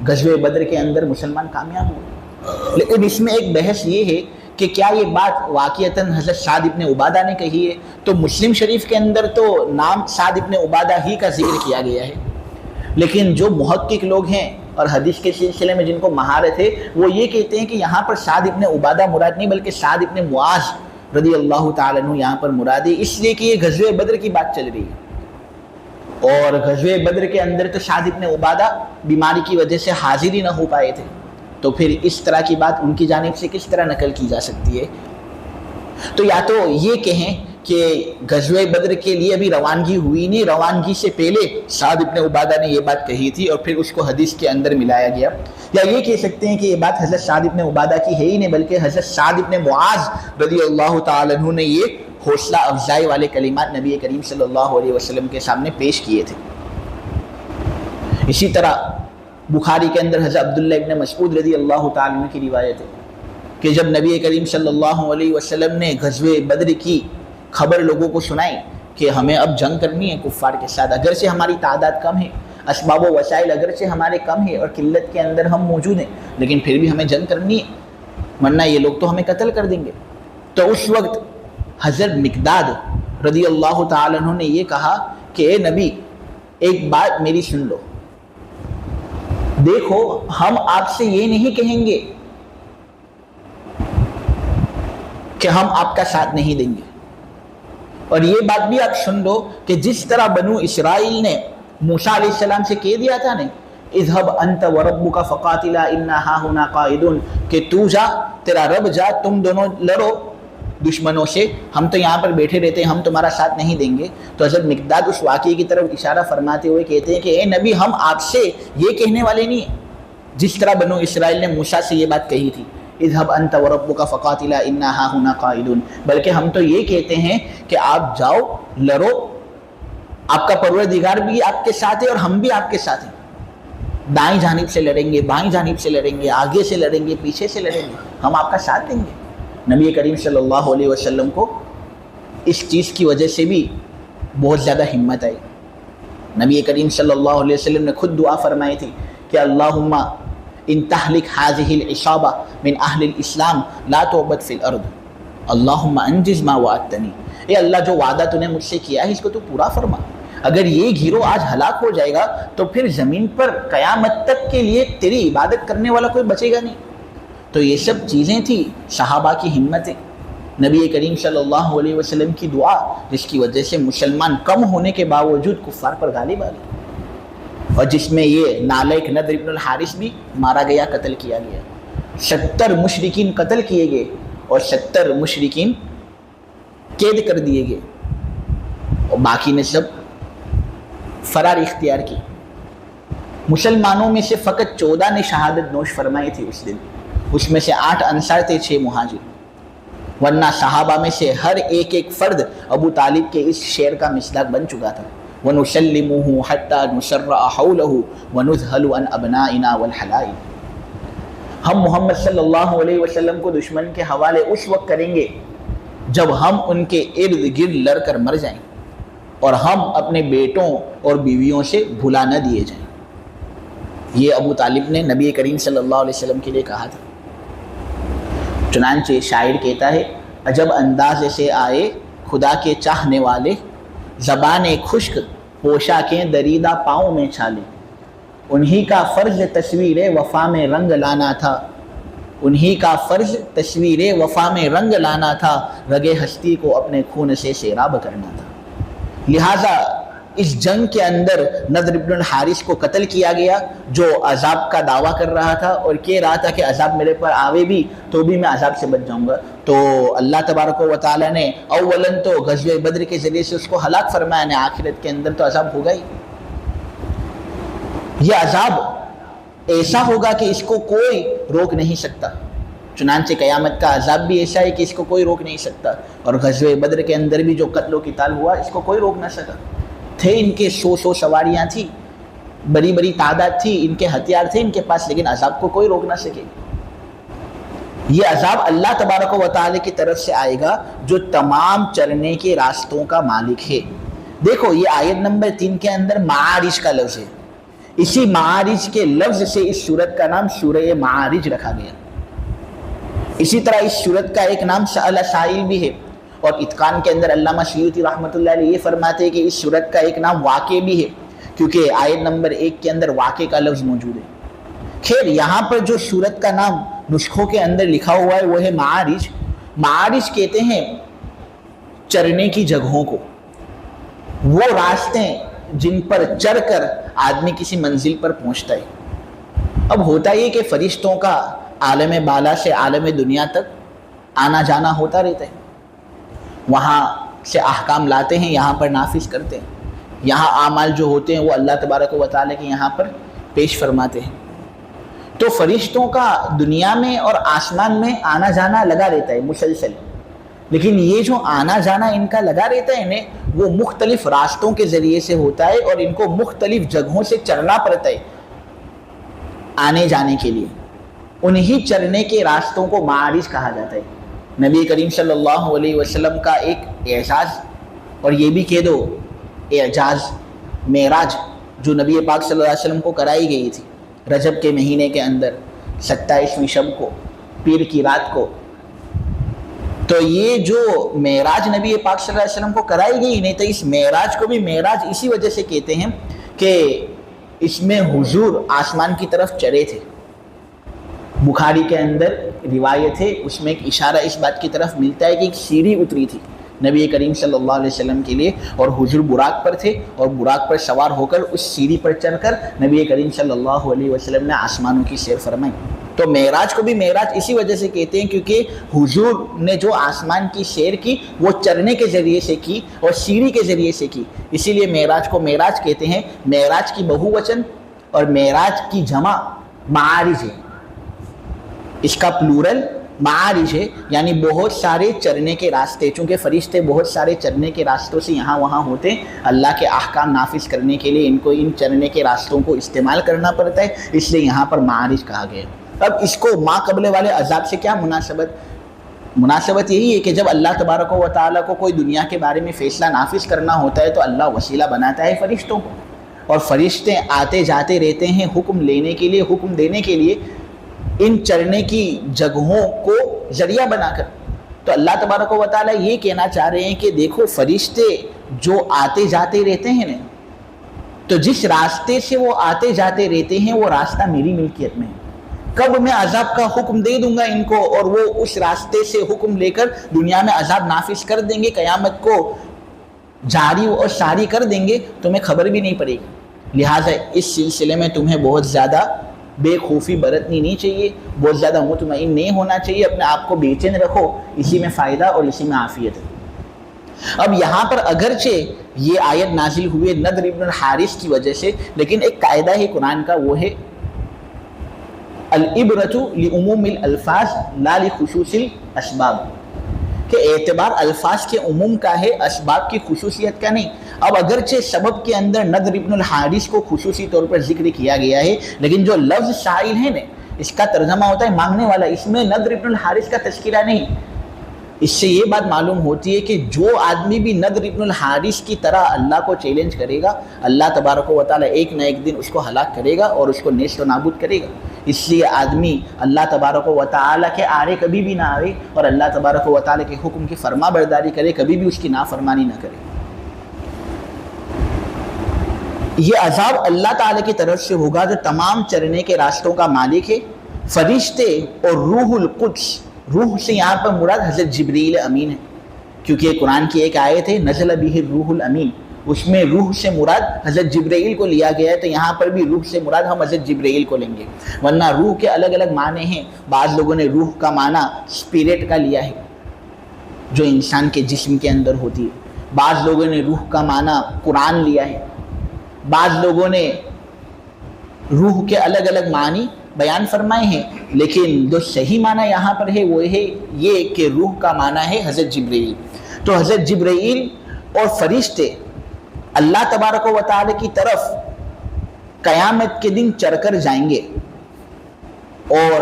غزوہ بدر کے اندر مسلمان کامیاب ہوئے. لیکن اس میں ایک بحث یہ ہے کہ کیا یہ بات واقعتاً حضرت سعد ابن عبادہ نے کہی ہے؟ تو مسلم شریف کے اندر تو نام سعد ابن عبادہ ہی کا ذکر کیا گیا ہے، لیکن جو محقق لوگ ہیں اور حدیث کے سلسلے میں جن کو مہارت ہے وہ یہ کہتے ہیں کہ یہاں پر سعد ابن عبادہ مراد نہیں بلکہ سعد ابن معاذ رضی اللہ تعالیٰ عنہ یہاں پر مراد ہے، اس لیے کہ یہ غزوہ بدر کی بات چل رہی ہے اور غزوہ بدر کے اندر تو سعد ابن عبادہ بیماری کی وجہ سے حاضر ہی نہ ہو پائے تھے، تو پھر اس طرح کی بات ان کی جانب سے کس طرح نقل کی جا سکتی ہے؟ تو یا تو یہ کہیں کہ غزوہ بدر کے لیے ابھی روانگی ہوئی نہیں، روانگی سے پہلے سعد ابن عبادہ نے یہ بات کہی تھی اور پھر اس کو حدیث کے اندر ملایا گیا، یا یہ کہہ سکتے ہیں کہ یہ بات حضرت سعد ابن عبادہ کی ہے ہی نہیں بلکہ حضرت سعد ابن معاذ رضی اللہ تعالیٰ عنہ نے یہ حوصلہ افزائی والے کلمات نبی کریم صلی اللہ علیہ وسلم کے سامنے پیش کیے تھے. اسی طرح بخاری کے اندر حضرت عبداللہ ابن مسعود رضی اللہ تعالیٰ عنہ کی روایت ہے کہ جب نبی کریم صلی اللہ علیہ وسلم نے غزوہ بدر کی خبر لوگوں کو سنائی کہ ہمیں اب جنگ کرنی ہے کفار کے ساتھ، اگرچہ ہماری تعداد کم ہے، اسباب و وسائل اگرچہ ہمارے کم ہے اور قلت کے اندر ہم موجود ہیں، لیکن پھر بھی ہمیں جنگ کرنی ہے ورنہ یہ لوگ تو ہمیں قتل کر دیں گے. تو اس وقت حضرت مقداد رضی اللہ تعالیٰ عنہ نے یہ کہا کہ اے نبی ایک بات میری سن لو، دیکھو ہم آپ سے یہ نہیں کہیں گے کہ ہم آپ کا ساتھ نہیں دیں گے، اور یہ بات بھی آپ سن لو کہ جس طرح بنو اسرائیل نے موسیٰ علیہ السلام سے کہہ دیا تھا نا اذهب انت وربک فقاتلا انا ہاہنا قاعدون، کہ تو جا، تیرا رب جا، تم دونوں لڑو دشمنوں سے، ہم تو یہاں پر بیٹھے رہتے ہیں، ہم تمہارا ساتھ نہیں دیں گے. تو حضرت مقداد اس واقعے کی طرف اشارہ فرماتے ہوئے کہتے ہیں کہ اے نبی ہم آپ سے یہ کہنے والے نہیں ہیں جس طرح بنو اسرائیل نے موسیٰ سے یہ بات کہی تھی اذهب انت وربک فقاتلا انا ہاہنا قاعدون، بلکہ ہم تو یہ کہتے ہیں کہ آپ جاؤ لڑو، آپ کا پروردگار بھی آپ کے ساتھ ہے اور ہم بھی آپ کے ساتھ ہیں، دائیں جانب سے لڑیں گے، بائیں جانب سے لڑیں گے، آگے سے لڑیں گے، پیچھے سے لڑیں گے، ہم آپ کا ساتھ دیں گے. نبی کریم صلی اللہ علیہ وسلم کو اس چیز کی وجہ سے بھی بہت زیادہ ہمت آئی. نبی کریم صلی اللہ علیہ وسلم نے خود دعا فرمائی تھی کہ اللہم ان تہلک هذه العصابہ من اہل الاسلام لا تعبد فی الارض اللہم انجز ما وعدتنی، اے اللہ جو وعدہ تو نے مجھ سے کیا ہے اس کو تو پورا فرما، اگر یہ گروہ آج ہلاک ہو جائے گا تو پھر زمین پر قیامت تک کے لیے تیری عبادت کرنے والا کوئی بچے گا نہیں. تو یہ سب چیزیں تھی صحابہ کی ہمتیں، نبی کریم صلی اللہ علیہ وسلم کی دعا جس کی وجہ سے مسلمان کم ہونے کے باوجود کفار پر غالب آ گئے، اور جس میں یہ نالک نضر ابن الحارث بھی مارا گیا، قتل کیا گیا. 70 مشرکین قتل کیے گئے اور 70 مشرکین قید کر دیے گئے اور باقی نے سب فرار اختیار کی. مسلمانوں میں سے فقط 14 نے شہادت نوش فرمائی تھی اس دن، اس میں سے 8 انصار تھے، 6 مہاجر. ورنہ صحابہ میں سے ہر ایک فرد ابو طالب کے اس شعر کا مصداق بن چکا تھا. وَنُسَلِّمُهُ حَتَّى نُسَرَّعَ حَوْلَهُ وَنُذْهَلُ عَنْ أَبْنَائِنَا وَالْحَلَائِلِ. ہم محمد صلی اللہ علیہ وسلم کو دشمن کے حوالے اس وقت کریں گے جب ہم ان کے ارد گرد لڑ کر مر جائیں اور ہم اپنے بیٹوں اور بیویوں سے بھلا نہ دیے جائیں. یہ ابو طالب نے نبی کریم صلی اللہ علیہ وسلم کے لیے کہا تھا. چنانچہ شاعر کہتا ہے عجب انداز سے آئے خدا کے چاہنے والے، زبان خشک پوشاکیں دریدہ پاؤں میں چھالے. انہی کا فرض تصویر وفا میں رنگ لانا تھا، انہی کا فرض تصویر وفا میں رنگ لانا تھا، رگے ہستی کو اپنے خون سے سیراب کرنا تھا. لہٰذا اس جنگ کے اندر نضر بن الحارث کو قتل کیا گیا، جو عذاب کا دعویٰ کر رہا تھا اور کہہ رہا تھا کہ عذاب میرے پر آوے بھی تو بھی میں عذاب سے بچ جاؤں گا. تو اللہ تبارک و تعالیٰ نے اولاً تو غزوہ بدر کے ذریعے سے اس کو ہلاک فرمایا، نے آخرت کے اندر تو عذاب ہوگا ہی. یہ عذاب ایسا ہوگا کہ اس کو کوئی روک نہیں سکتا. چنانچہ قیامت کا عذاب بھی ایسا ہے کہ اس کو کوئی روک نہیں سکتا. اور غزوہ بدر کے اندر بھی جو قتل و قتال ہوا اس کو کوئی روک نہ سکا. تھے ان کے 100 سواریاں تھیں، بڑی بڑی تعداد تھی، ان کے ہتھیار تھے ان کے پاس، لیکن عذاب کو کوئی روک نہ سکے. یہ عذاب اللہ تبارک و تعالی کی طرف سے آئے گا جو تمام چلنے کے راستوں کا مالک ہے. دیکھو یہ آیت نمبر 3 کے اندر معارج کا لفظ ہے. اسی معارج کے لفظ سے اس سورت کا نام سورہ معارج رکھا گیا. اسی طرح اس سورت کا ایک نام سأل سائل بھی ہے. اور اتقان کے اندر علامہ سیوطی رحمۃ اللہ علیہ یہ فرماتے ہیں کہ اس سورت کا ایک نام واقع بھی ہے، کیونکہ آیت نمبر 1 کے اندر واقع کا لفظ موجود ہے. خیر یہاں پر جو سورت کا نام نسخوں کے اندر لکھا ہوا ہے وہ ہے معارج. معارج کہتے ہیں چرنے کی جگہوں کو، وہ راستے جن پر چڑھ کر آدمی کسی منزل پر پہنچتا ہے. اب ہوتا یہ کہ فرشتوں کا عالم بالا سے عالم دنیا تک آنا جانا ہوتا رہتا ہے. وہاں سے احکام لاتے ہیں، یہاں پر نافذ کرتے ہیں. یہاں اعمال جو ہوتے ہیں وہ اللہ تبارک و تعالیٰ کے یہاں پر پیش فرماتے ہیں. تو فرشتوں کا دنیا میں اور آسمان میں آنا جانا لگا رہتا ہے مسلسل. لیکن یہ جو آنا جانا ان کا لگا رہتا ہے وہ مختلف راستوں کے ذریعے سے ہوتا ہے اور ان کو مختلف جگہوں سے چلنا پڑتا ہے آنے جانے کے لیے. انہی چلنے کے راستوں کو معارج کہا جاتا ہے. نبی کریم صلی اللہ علیہ وسلم کا ایک اعزاز، اور یہ بھی کہہ دو اعجاز، معراج جو نبی پاک صلی اللہ علیہ وسلم کو کرائی گئی تھی رجب کے مہینے کے اندر 27ویں شب کو، پیر کی رات کو. تو یہ جو معراج نبی پاک صلی اللہ علیہ وسلم کو کرائی گئی نہیں تو اس معراج کو بھی معراج اسی وجہ سے کہتے ہیں کہ اس میں حضور آسمان کی طرف چڑھے تھے. بخاری کے اندر روایت ہے، اس میں ایک اشارہ اس بات کی طرف ملتا ہے کہ ایک سیڑھی اتری تھی نبی کریم صلی اللہ علیہ وسلم کے لیے، اور حضور براق پر تھے اور براق پر سوار ہو کر اس سیڑھی پر چڑھ کر نبی کریم صلی اللہ علیہ وسلم نے آسمانوں کی سیر فرمائی. تو معراج کو بھی معراج اسی وجہ سے کہتے ہیں کیونکہ حضور نے جو آسمان کی سیر کی وہ چڑھنے کے ذریعے سے کی اور سیڑھی کے ذریعے سے کی، اسی لیے معراج کو معراج کہتے ہیں. معراج کی بہو وچن اور معراج کی جمع معارج ہے، اس کا پلورل معارج ہے، یعنی بہت سارے چرنے کے راستے. چونکہ فرشتے بہت سارے چرنے کے راستوں سے یہاں وہاں ہوتے ہیں، اللہ کے احکام نافذ کرنے کے لیے ان کو ان چرنے کے راستوں کو استعمال کرنا پڑتا ہے، اس لیے یہاں پر معارج کہا گیا. اب اس کو ما قبل والے عذاب سے کیا مناسبت یہی ہے کہ جب اللہ تبارک و تعالیٰ کو کوئی دنیا کے بارے میں فیصلہ نافذ کرنا ہوتا ہے تو اللہ وسیلہ بناتا ہے فرشتوں کو، اور فرشتے آتے جاتے رہتے ہیں حکم لینے کے لیے، حکم دینے کے لیے ان چرنے کی جگہوں کو ذریعہ بنا کر. تو اللہ تبارک و تعالیٰ یہ کہنا چاہ رہے ہیں کہ دیکھو فرشتے جو آتے جاتے رہتے ہیں نا، تو جس راستے سے وہ آتے جاتے رہتے ہیں وہ راستہ میری ملکیت میں ہے. کب میں عذاب کا حکم دے دوں گا ان کو اور وہ اس راستے سے حکم لے کر دنیا میں عذاب نافذ کر دیں گے، قیامت کو جاری اور ساری کر دیں گے، تمہیں خبر بھی نہیں پڑے گی. لہٰذا اس سلسلے میں تمہیں بہت زیادہ بے خوفی برتنی نہیں چاہیے، بہت زیادہ مطمئن نہیں ہونا چاہیے، اپنے آپ کو بے چین رکھو، اسی میں فائدہ اور اسی میں عافیت ہے. اب یہاں پر اگرچہ یہ آیت نازل ہوئی نضر بن الحارث کی وجہ سے، لیکن ایک قاعدہ ہے قرآن کا، وہ ہے العبرۃ لعموم الالفاظ لا لخصوص الاسباب. کہ اعتبار الفاظ کے عموم کا ہے، اسباب کی خصوصیت کا نہیں۔ اب اگرچہ سبب کے اندر نضر ابن الحارث کو خصوصی طور پر ذکر کیا گیا ہے، لیکن جو لفظ سائل ہے نا، اس کا ترجمہ ہوتا ہے مانگنے والا، اس میں نضر ابن الحارث کا تذکرہ نہیں۔ اس سے یہ بات معلوم ہوتی ہے کہ جو آدمی بھی نضر ابن الحارث کی طرح اللہ کو چیلنج کرے گا، اللہ تبارک و تعالیٰ ایک نہ ایک دن اس کو ہلاک کرے گا اور اس کو نیست و نابود کرے گا۔ اس لیے آدمی اللہ تبارک و تعالیٰ کے آڑے کبھی بھی نہ آئے اور اللہ تبارک و تعالیٰ کے حکم کی فرما برداری کرے، کبھی بھی اس کی نافرمانی نہ کرے۔ یہ عذاب اللہ تعالیٰ کی طرف سے ہوگا جو تمام چرنے کے راستوں کا مالک ہے، فرشتے اور روح القدس۔ روح سے یہاں پر مراد حضرت جبریل امین ہے، کیونکہ یہ قرآن کی ایک آیت ہے نزل بہ الروح الامین، اس میں روح سے مراد حضرت جبرائیل کو لیا گیا ہے، تو یہاں پر بھی روح سے مراد ہم حضرت جبرائیل کو لیں گے، ورنہ روح کے الگ الگ معنی ہیں۔ بعض لوگوں نے روح کا معنی اسپرٹ کا لیا ہے جو انسان کے جسم کے اندر ہوتی ہے، بعض لوگوں نے روح کا معنی قرآن لیا ہے، بعض لوگوں نے روح کے الگ الگ معنی بیان فرمائے ہیں، لیکن جو صحیح معنی یہاں پر ہے وہ ہے یہ کہ روح کا معنی ہے حضرت جبرائیل۔ تو حضرت جبرائیل اور فرشتے اللہ تبارک و تعالی کی طرف قیامت کے دن چڑھ کر جائیں گے اور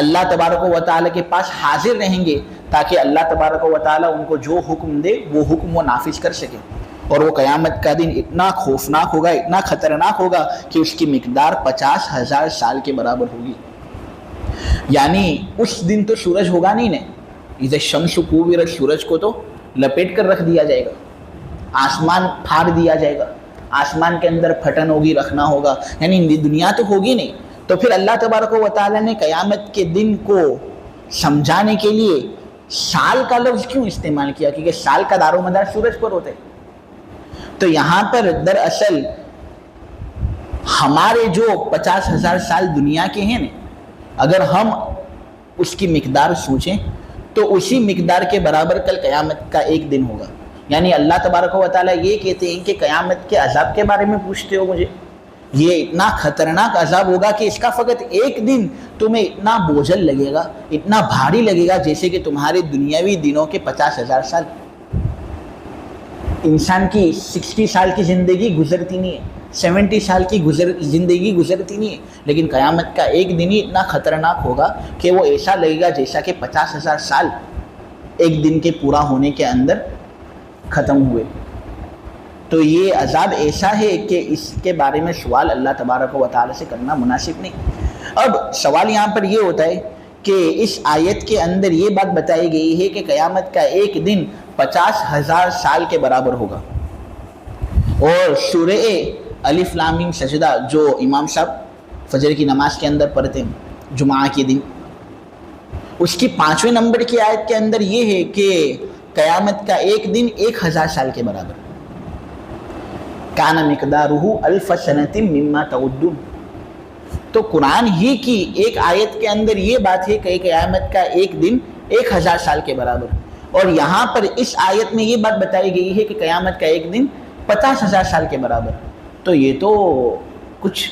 اللہ تبارک و تعالی کے پاس حاضر رہیں گے تاکہ اللہ تبارک و تعالی ان کو جو حکم دے وہ حکم وہ نافذ کر سکے۔ اور وہ قیامت کا دن اتنا خوفناک ہوگا، اتنا خطرناک ہوگا کہ اس کی مقدار 50,000 سال کے برابر ہوگی۔ یعنی اس دن تو سورج ہوگا نہیں نا، اذا الشمس کوورت، سورج کو تو لپیٹ کر رکھ دیا جائے گا، آسمان پھاڑ دیا جائے گا، آسمان کے اندر پھٹن ہوگی، رکھنا ہوگا، یعنی دنیا تو ہوگی نہیں۔ تو پھر اللہ تبارک و تعالیٰ نے قیامت کے دن کو سمجھانے کے لیے سال کا لفظ کیوں استعمال کیا؟ کیونکہ سال کا دار و مدار سورج پر ہوتا ہے۔ تو یہاں پر دراصل ہمارے جو 50,000 سال دنیا کے ہیں نا، اگر ہم اس کی مقدار سوچیں تو اسی مقدار کے برابر کل قیامت کا ایک دن ہوگا۔ یعنی اللہ تبارک و تعالیٰ یہ کہتے ہیں کہ قیامت کے عذاب کے بارے میں پوچھتے ہو مجھے، یہ اتنا خطرناک عذاب ہوگا کہ اس کا فقط ایک دن تمہیں اتنا بوجھل لگے گا، اتنا بھاری لگے گا جیسے کہ تمہارے دنیاوی دنوں کے 50,000 سال۔ انسان کی 60 سال کی زندگی گزرتی نہیں ہے، 70 سال کی زندگی گزرتی نہیں ہے، لیکن قیامت کا ایک دن ہی اتنا خطرناک ہوگا کہ وہ ایسا لگے گا جیسا کہ 50,000 سال ایک دن کے پورا ہونے کے اندر ختم ہوئے۔ تو یہ عذاب ایسا ہے کہ اس کے بارے میں سوال اللہ تبارک و تعالی سے کرنا مناسب نہیں۔ اب سوال یہاں پر یہ ہوتا ہے کہ اس آیت کے اندر یہ بات بتائی گئی ہے کہ قیامت کا ایک دن 50,000 سال کے برابر ہوگا، اور سورہ الف لام میم سجدہ جو امام صاحب فجر کی نماز کے اندر پڑھتے ہیں جمعہ کے دن، اس کی 5ویں نمبر کی آیت کے اندر یہ ہے کہ قیامت کا ایک دن 1,000 سال کے برابر، کان مقدارہ الف سنۃ مما تعدون۔ تو قرآن ہی کی ایک آیت کے اندر یہ بات ہے کہ قیامت کا ایک دن 1,000 سال کے برابر، اور یہاں پر اس آیت میں یہ بات بتائی گئی ہے کہ قیامت کا ایک دن 50,000 سال کے برابر۔ تو یہ تو کچھ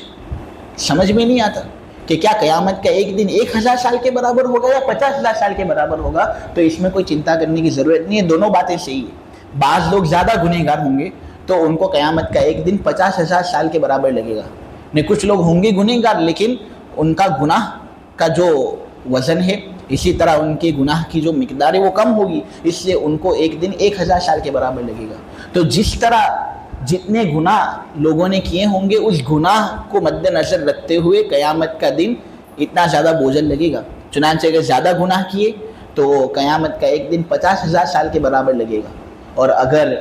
سمجھ میں نہیں آتا کہ کیا قیامت کا ایک دن 1,000 سال کے برابر ہوگا یا 50,000 سال کے برابر ہوگا۔ تو اس میں کوئی چنتا کرنے کی ضرورت نہیں ہے، دونوں باتیں صحیح ہیں۔ بعض لوگ زیادہ گنہگار ہوں گے تو ان کو قیامت کا ایک دن 50,000 سال کے برابر لگے گا، نہیں کچھ لوگ ہوں گے گنہگار لیکن ان کا گناہ کا جو وزن ہے، اسی طرح ان کے گناہ کی جو مقدار ہے وہ کم ہوگی، اس لیے ان کو ایک دن 1,000 سال کے برابر لگے گا۔ تو جس طرح جتنے گناہ لوگوں نے کیے ہوں گے اس گناہ کو مد نظر رکھتے ہوئے قیامت کا دن اتنا زیادہ بوجھل لگے گا۔ چنانچہ اگر زیادہ گناہ کیے تو قیامت کا ایک دن 50,000 سال کے برابر لگے گا، اور اگر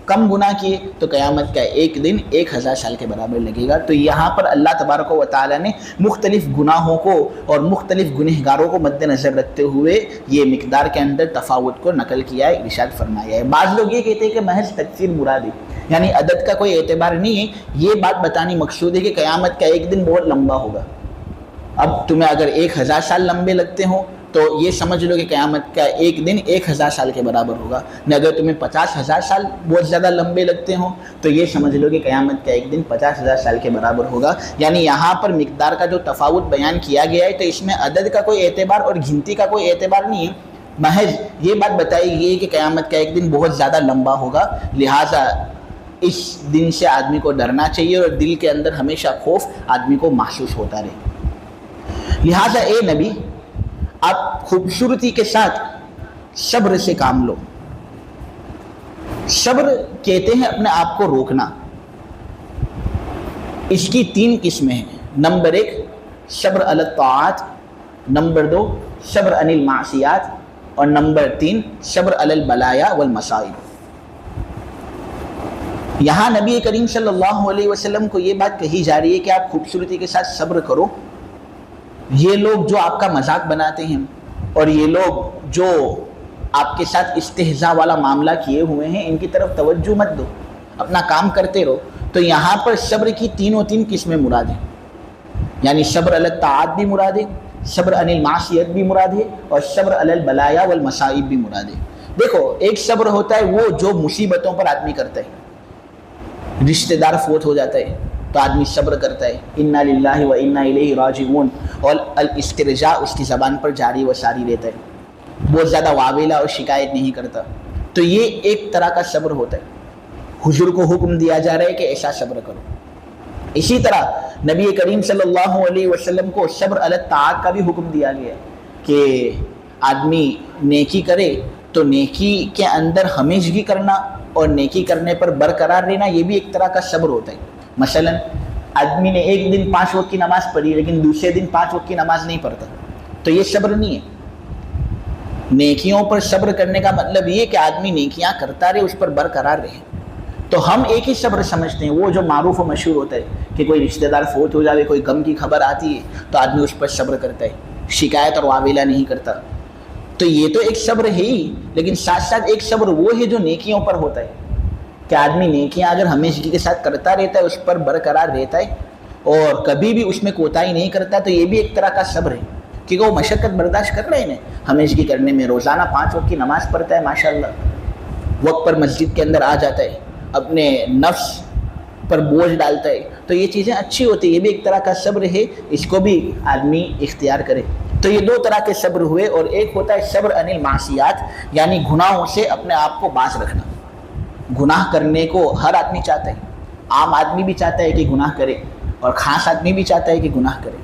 کم گناہ کیے تو قیامت کا ایک دن 1,000 سال کے برابر لگے گا۔ تو یہاں پر اللہ تبارک و تعالیٰ نے مختلف گناہوں کو اور مختلف گنہگاروں کو مد نظر رکھتے ہوئے یہ مقدار کے اندر تفاوت کو نقل کیا ہے، ارشاد فرمایا ہے۔ بعض لوگ یہ کہتے ہیں کہ محض تکثیر مراد ہے، یعنی عدد کا کوئی اعتبار نہیں ہے، یہ بات بتانی مقصود ہے کہ قیامت کا ایک دن بہت لمبا ہوگا۔ اب تمہیں اگر 1,000 سال لمبے لگتے ہوں تو یہ سمجھ لو کہ قیامت کا ایک دن 1,000 سال کے برابر ہوگا، نہ اگر تمہیں 50,000 سال بہت زیادہ لمبے لگتے ہوں تو یہ سمجھ لو کہ قیامت کا ایک دن 50,000 سال کے برابر ہوگا۔ یعنی یہاں پر مقدار کا جو تفاوت بیان کیا گیا ہے تو اس میں عدد کا کوئی اعتبار اور گنتی کا کوئی اعتبار نہیں ہے، محض یہ بات بتائی گئی کہ قیامت کا ایک دن بہت زیادہ لمبا ہوگا، لہٰذا اس دن سے آدمی کو ڈرنا چاہیے اور دل کے اندر ہمیشہ خوف آدمی کو محسوس ہوتا رہے۔ لہٰذا اے نبی، آپ خوبصورتی کے ساتھ صبر سے کام لو۔ صبر کہتے ہیں اپنے آپ کو روکنا۔ اس کی 3 قسمیں ہیں۔ نمبر 1 صبر علی الطاعات، نمبر 2 صبر عن المعصیات، اور نمبر 3 صبر علی البلایا والمصائب۔ یہاں نبی کریم صلی اللہ علیہ وسلم کو یہ بات کہی جا رہی ہے کہ آپ خوبصورتی کے ساتھ صبر کرو۔ یہ لوگ جو آپ کا مذاق بناتے ہیں اور یہ لوگ جو آپ کے ساتھ استہزاء والا معاملہ کیے ہوئے ہیں، ان کی طرف توجہ مت دو، اپنا کام کرتے رہو۔ تو یہاں پر صبر کی 3 قسمیں مراد ہیں، یعنی صبر علی الطاعات بھی مراد ہے، صبر عن المعصیت بھی مراد ہے، اور صبر علی البلایا والمصائب بھی مراد ہے۔ دیکھو، ایک صبر ہوتا ہے وہ جو مصیبتوں پر آدمی کرتا ہے، رشتہ دار فوت ہو جاتا ہے تو آدمی صبر کرتا ہے، انا للہ و انا الیہ راجعون، اور الاسترجاع اس کی زبان پر جاری و ساری رہتا ہے، بہت زیادہ واویلا اور شکایت نہیں کرتا۔ تو یہ ایک طرح کا صبر ہوتا ہے۔ حضور کو حکم دیا جا رہا ہے کہ ایسا صبر کرو۔ اسی طرح نبی کریم صلی اللہ علیہ وسلم کو صبر علی الطاعات کا بھی حکم دیا گیا ہے کہ آدمی نیکی کرے تو نیکی کے اندر ہمیشگی کرنا اور نیکی کرنے پر برقرار رہنا، یہ بھی ایک طرح کا صبر ہوتا ہے۔ مثلا آدمی نے ایک دن 5 وقت کی نماز پڑھی لیکن دوسرے دن 5 وقت کی نماز نہیں پڑھتا، تو یہ صبر نہیں ہے۔ نیکیوں پر صبر کرنے کا مطلب یہ کہ آدمی نیکیاں کرتا رہے، اس پر برقرار رہے۔ تو ہم ایک ہی صبر سمجھتے ہیں، وہ جو معروف و مشہور ہوتا ہے کہ کوئی رشتہ دار فوت ہو جاوے، کوئی غم کی خبر آتی ہے تو آدمی اس پر صبر کرتا ہے، شکایت اور واویلا نہیں کرتا۔ تو یہ تو ایک صبر ہے ہی، لیکن ساتھ ساتھ ایک صبر وہ ہے جو نیکیوں پر ہوتا ہے کہ آدمی نیکیاں اگر ہمیشگی کے ساتھ کرتا رہتا ہے، اس پر برقرار رہتا ہے اور کبھی بھی اس میں کوتاہی نہیں کرتا، تو یہ بھی ایک طرح کا صبر ہے، کیونکہ وہ مشقت برداشت کر رہے ہیں ہمیشگی کرنے میں۔ روزانہ 5 وقت کی نماز پڑھتا ہے ماشاءاللہ، وقت پر مسجد کے اندر آ جاتا ہے، اپنے نفس پر بوجھ ڈالتا ہے، تو یہ چیزیں اچھی ہوتی ہیں، یہ بھی ایک طرح کا صبر ہے، اس کو بھی آدمی اختیار کرے۔ تو یہ 2 طرح کے صبر ہوئے، اور ایک ہوتا ہے صبر عن المعصیات، یعنی گناہوں سے اپنے آپ کو باز رکھنا۔ گناہ کرنے کو ہر آدمی چاہتا ہے، عام آدمی بھی چاہتا ہے کہ گناہ کرے، اور خاص آدمی بھی چاہتا ہے کہ گناہ کرے۔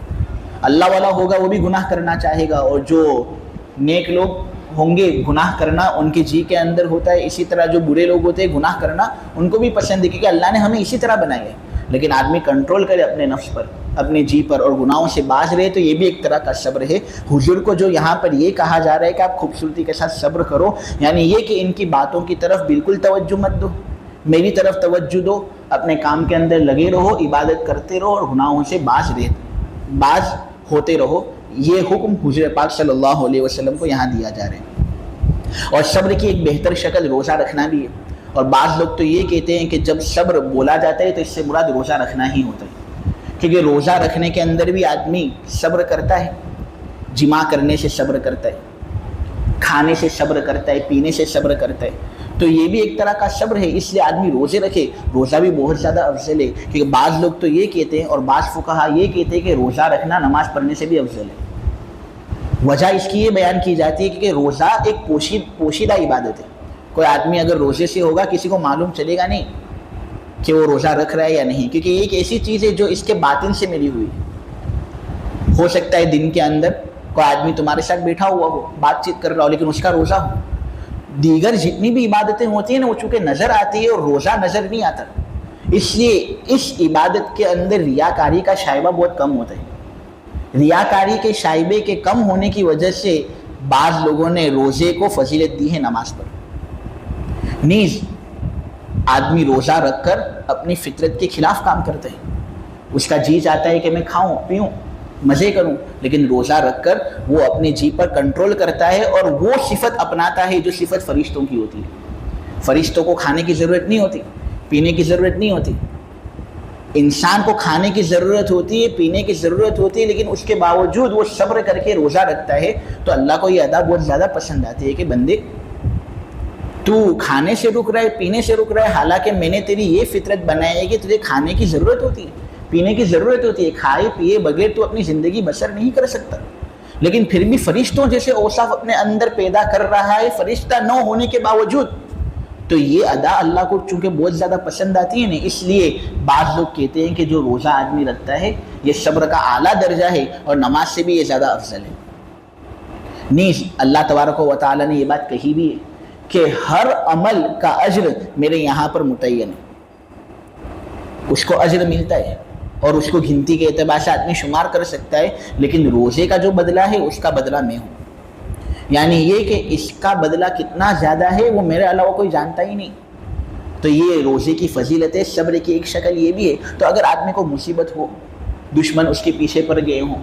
اللہ والا ہوگا وہ بھی گناہ کرنا چاہے گا، اور جو نیک لوگ ہوں گے گناہ کرنا ان کے جی کے اندر ہوتا ہے۔ اسی طرح جو برے لوگ ہوتے ہیں گناہ کرنا ان کو بھی پسند ہے، کیونکہ اللہ نے ہمیں اسی طرح بنایا ہے۔ لیکن آدمی کنٹرول کرے اپنے نفس پر، اپنے جی پر، اور گناہوں سے باز رہے، تو یہ بھی ایک طرح کا صبر ہے۔ حضور کو جو یہاں پر یہ کہا جا رہا ہے کہ آپ خوبصورتی کے ساتھ صبر کرو، یعنی یہ کہ ان کی باتوں کی طرف بالکل توجہ مت دو، میری طرف توجہ دو، اپنے کام کے اندر لگے رہو، عبادت کرتے رہو، اور گناہوں سے باز ہوتے رہو۔ یہ حکم حضور پاک صلی اللہ علیہ وسلم کو یہاں دیا جا رہا ہے۔ اور صبر کی ایک بہتر شکل روزہ رکھنا بھی ہے، اور بعض لوگ تو یہ کہتے ہیں کہ جب صبر بولا جاتا ہے تو اس سے مراد روزہ رکھنا ہی ہوتا ہے، کیونکہ روزہ رکھنے کے اندر بھی آدمی صبر کرتا ہے، جماع کرنے سے صبر کرتا ہے، کھانے سے صبر کرتا ہے، پینے سے صبر کرتا ہے، تو یہ بھی ایک طرح کا صبر ہے۔ اس لیے آدمی روزے رکھے، روزہ بھی بہت زیادہ افضل ہے، کیونکہ بعض لوگ تو یہ کہتے ہیں اور بعض فقہا یہ کہتے ہیں کہ روزہ رکھنا نماز پڑھنے سے بھی افضل ہے۔ وجہ اس کی یہ بیان کی جاتی ہے کہ روزہ ایک پوشیدہ عبادت ہے، کوئی آدمی اگر روزے سے ہوگا کسی کو معلوم چلے گا نہیں کہ وہ روزہ رکھ رہا ہے یا نہیں، کیونکہ یہ ایک ایسی چیز ہے جو اس کے باطن سے ملی ہوئی ہے۔ ہو سکتا ہے دن کے اندر کوئی آدمی تمہارے ساتھ بیٹھا ہوا ہو، بات چیت کر رہا ہو، لیکن اس کا روزہ ہو۔ دیگر جتنی بھی عبادتیں ہوتی ہیں نا وہ چونکہ نظر آتی ہے اور روزہ نظر نہیں آتا، اس لیے اس عبادت کے اندر ریاکاری کا شائبہ بہت کم ہوتا ہے۔ ریاکاری کے شائبے کے کم ہونے کی وجہ سے بعض لوگوں نے روزے کو فضیلت دی ہے نماز پر۔ نیز آدمی روزہ رکھ کر اپنی فطرت کے خلاف کام کرتے ہیں، اس کا جی چاہتا ہے کہ میں کھاؤں پیوں مزے کروں، لیکن روزہ رکھ کر وہ اپنے جی پر کنٹرول کرتا ہے اور وہ صفت اپناتا ہے جو صفت فرشتوں کی ہوتی ہے۔ فرشتوں کو کھانے کی ضرورت نہیں ہوتی، پینے کی ضرورت نہیں ہوتی، انسان کو کھانے کی ضرورت ہوتی ہے، پینے کی ضرورت ہوتی ہے، لیکن اس کے باوجود وہ صبر کر کے روزہ رکھتا ہے، تو اللہ کو یہ ادا بہت زیادہ پسند آتی ہے کہ بندے تو کھانے سے رک رہا ہے، پینے سے رک رہا ہے، حالانکہ میں نے تیری یہ فطرت بنائی ہے کہ تجھے کھانے کی ضرورت ہوتی ہے، پینے کی ضرورت ہوتی ہے، کھائے پیے بغیر تو اپنی زندگی بسر نہیں کر سکتا۔ لیکن پھر بھی فرشتوں جیسے اوصاف اپنے اندر پیدا کر رہا ہے فرشتہ نہ ہونے کے باوجود، تو یہ ادا اللہ کو چونکہ بہت زیادہ پسند آتی ہے نا، اس لیے بعض لوگ کہتے ہیں کہ جو روزہ آدمی رکھتا ہے یہ صبر کا اعلیٰ درجہ ہے اور نماز سے بھی یہ زیادہ افضل ہے۔ نیز اللہ تبارک و تعالیٰ نے یہ بات کہی بھی ہے کہ ہر عمل کا اجر میرے یہاں پر متعین ہے، اس کو اجر ملتا ہے اور اس کو گنتی کے اعتبار سے آدمی شمار کر سکتا ہے، لیکن روزے کا جو بدلہ ہے اس کا بدلہ میں ہوں، یعنی یہ کہ اس کا بدلہ کتنا زیادہ ہے وہ میرے علاوہ کوئی جانتا ہی نہیں۔ تو یہ روزے کی فضیلت ہے، صبر کی ایک شکل یہ بھی ہے۔ تو اگر آدمی کو مصیبت ہو، دشمن اس کے پیچھے پڑ گئے ہوں،